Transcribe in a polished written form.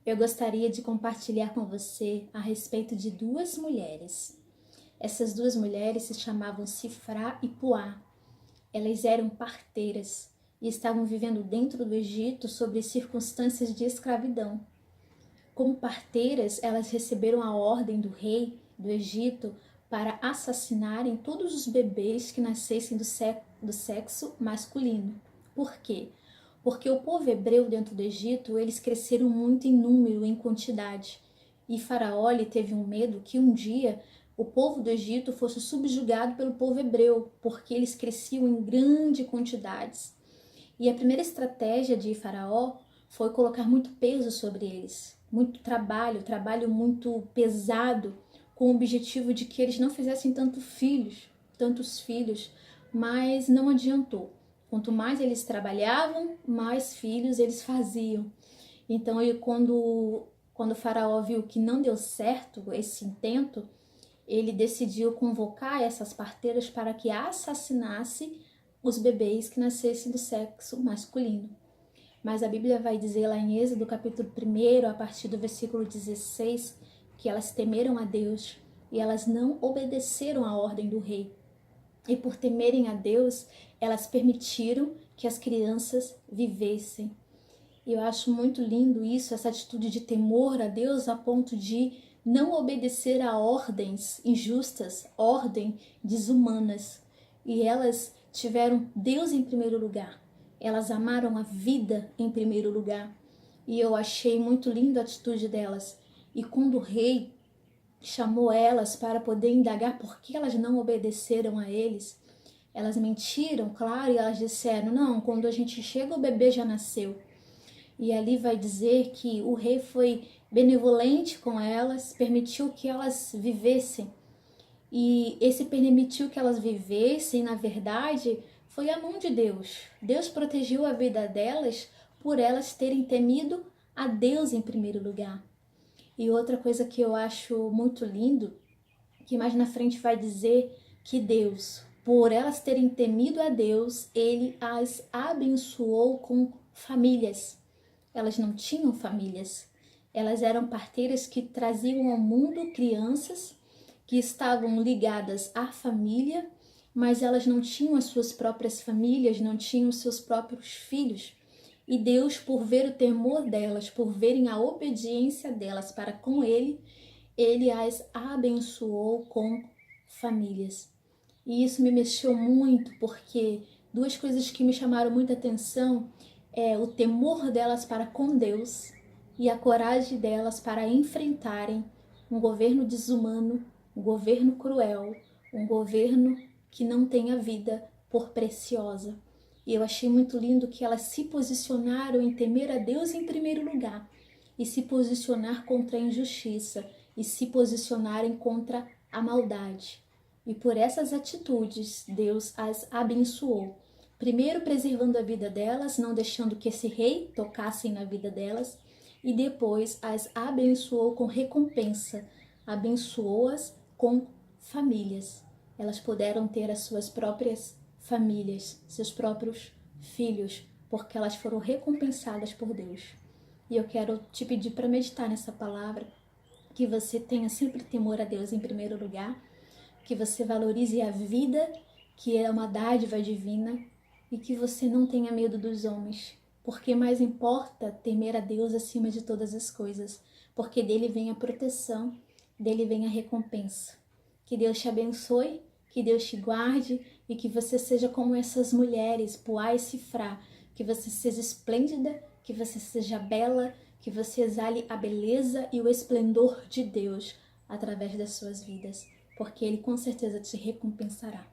Eu gostaria de compartilhar com você a respeito de duas mulheres. Essas duas mulheres se chamavam Sifrá e Puá. Elas eram parteiras e estavam vivendo dentro do Egito sob circunstâncias de escravidão. Como parteiras, elas receberam a ordem do rei do Egito para assassinarem todos os bebês que nascessem do sexo masculino. Por quê? Porque o povo hebreu dentro do Egito, eles cresceram muito em número, em quantidade. E Faraó teve um medo que um dia o povo do Egito fosse subjugado pelo povo hebreu, porque eles cresciam em grandes quantidades. E a primeira estratégia de Faraó foi colocar muito peso sobre eles, muito trabalho muito pesado, com o objetivo de que eles não fizessem tantos filhos, mas não adiantou. Quanto mais eles trabalhavam, mais filhos eles faziam. Então, quando o Faraó viu que não deu certo esse intento, ele decidiu convocar essas parteiras para que assassinasse os bebês que nascessem do sexo masculino. Mas a Bíblia vai dizer lá em Êxodo capítulo 1, a partir do versículo 16, que elas temeram a Deus e elas não obedeceram à ordem do rei. E por temerem a Deus, elas permitiram que as crianças vivessem. E eu acho muito lindo isso, essa atitude de temor a Deus a ponto de não obedecer a ordens injustas, ordens desumanas. E elas tiveram Deus em primeiro lugar. Elas amaram a vida em primeiro lugar. E eu achei muito lindo a atitude delas. E quando o rei chamou elas para poder indagar por que elas não obedeceram a eles, elas mentiram, claro, e elas disseram, não, quando a gente chega o bebê já nasceu. E ali vai dizer que o rei foi benevolente com elas, permitiu que elas vivessem. E esse permitiu que elas vivessem, na verdade, foi a mão de Deus. Deus protegeu a vida delas por elas terem temido a Deus em primeiro lugar. E outra coisa que eu acho muito lindo, que mais na frente vai dizer que Deus, por elas terem temido a Deus, Ele as abençoou com famílias. Elas não tinham famílias. Elas eram parteiras que traziam ao mundo crianças que estavam ligadas à família, mas elas não tinham as suas próprias famílias, não tinham os seus próprios filhos. E Deus, por ver o temor delas, por verem a obediência delas para com Ele, Ele as abençoou com famílias. E isso me mexeu muito, porque duas coisas que me chamaram muita atenção é o temor delas para com Deus e a coragem delas para enfrentarem um governo desumano, um governo cruel, um governo que não tem a vida por preciosa. E eu achei muito lindo que elas se posicionaram em temer a Deus em primeiro lugar e se posicionar contra a injustiça e se posicionarem contra a maldade. E por essas atitudes, Deus as abençoou. Primeiro preservando a vida delas, não deixando que esse rei tocasse na vida delas, e depois as abençoou com recompensa, abençoou-as com famílias. Elas puderam ter as suas próprias famílias, seus próprios filhos, porque elas foram recompensadas por Deus. E eu quero te pedir para meditar nessa palavra, que você tenha sempre temor a Deus em primeiro lugar, que você valorize a vida, que é uma dádiva divina, e que você não tenha medo dos homens, porque mais importa temer a Deus acima de todas as coisas, porque dele vem a proteção, dele vem a recompensa. Que Deus te abençoe, que Deus te guarde e que você seja como essas mulheres, Puá e Sifrá, que você seja esplêndida, que você seja bela, que você exale a beleza e o esplendor de Deus através das suas vidas, porque Ele com certeza te recompensará.